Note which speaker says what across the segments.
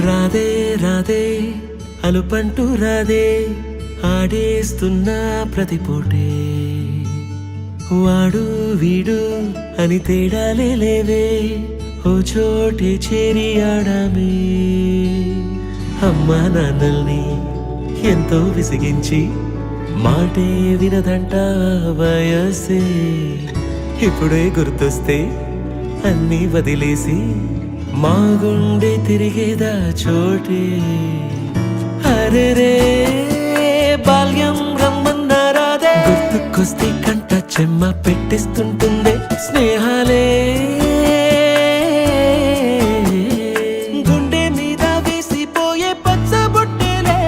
Speaker 1: రాధే రాధే అలుపంటూ రాధే ఆడేస్తున్నా ప్రతి పూటే వాడు వీడు అని తేడాలే లేవే ఓ చోటే చేరి ఆడామే అమ్మా నాన్నల్ని ఎంతో విసిగించి మాటే వినదంట వయసే ఇప్పుడే గుర్తొస్తే అన్నీ వదిలేసి మా గుండె తిరిగేదా చోటే అరెరే బాల్యం రమ్మన్నారాదే గుర్తుకొస్తే కంట చెమ్మ పెట్టిస్తుంటుందే స్నేహాలే గుండె మీద వేసిపోయే పచ్చబొట్టెలే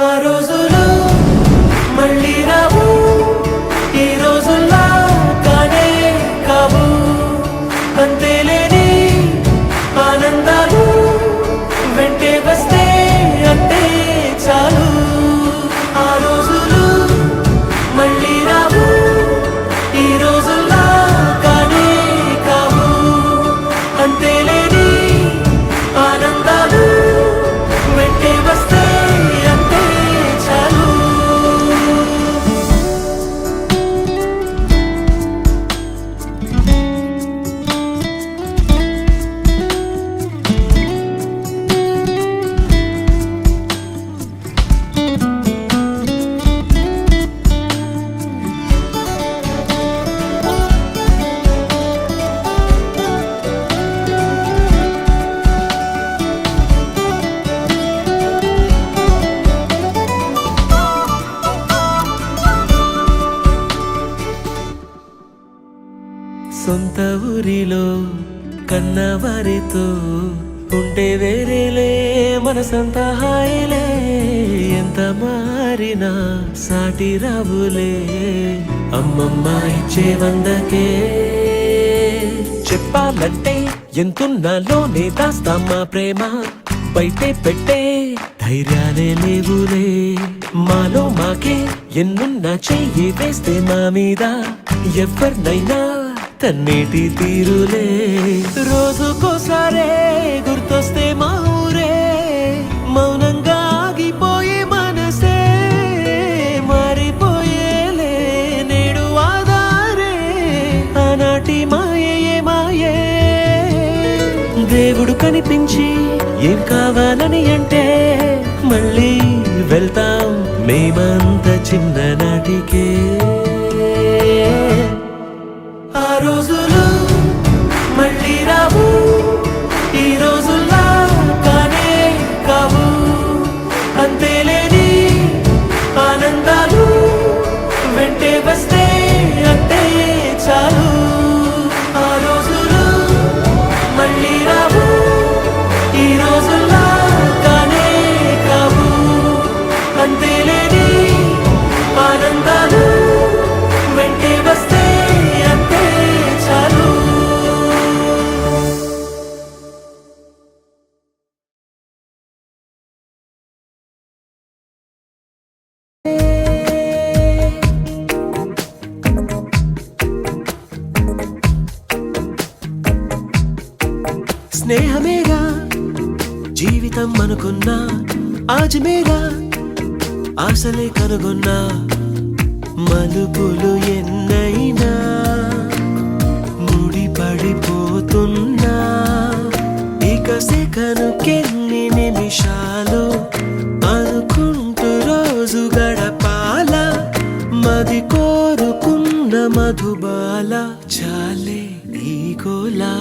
Speaker 1: ఆ రోజులు మళ్ళీ రావు ఈ రోజుల్లా కానే కావు అంతేలేని ఆనందాలు వెంటే వస్తే అంటే చాలు ఆ రోజులు మళ్ళీ రావు ఈ రోజుల్లా కానే కావు అంతేలేని ఆనందాలు వెంటే వస్తే అంటే చాలు సొంత ఊరిలో కన్నవారితో ఉంటే వేరేలే మనసంత హాయిలే ఎంత మారినా సాటి రావులే అమ్మమ్మ ఇచ్చే వందకే చెప్పాలంటే ఎంతున్నాలోనే దాస్తామా ప్రేమ బయటే పెట్టే ధైర్యాలే లేవులే మాలో మాకే ఎన్నున్నా చెయ్యి వేస్తే మా మీద ఎవరినైనా తన్నేటి తీరులే రోజుకోసారే గుర్తొస్తే మా ఊరే మౌనంగా ఆగిపోయే మనసే మారిపోయేలే నేడు ఆధారే ఆనాటి మాయే మాయే దేవుడు కనిపించి ఏం కావాలని అంటే మళ్ళీ వెళ్తాం మేమంత చిన్ననాటికే ఆ రోజులు మళ్ళీ రావు ఈ రోజుల్లా కానే కావు అంతేలేని ఆనందాలు వెంటే వస్తే అంటే చాలు ఆ రోజులు మళ్ళీ రావు ఈ రోజుల్లా కానే కావు అంతేలేని ఆనందాలు వెంటే వస్తే స్నేహమేగా జీవితం అనుకున్నా ఆజమేగా ఆశలే కనుగొన్నా మలుపులు ఎన్నైనా ముడిపడిపోతున్నా ఇక సెకనుకెన్ని నిమిషాలు అనుకుంటూ రోజు గడపాల మది కోరుకున్న మధుబాల చాలే నీ గోలా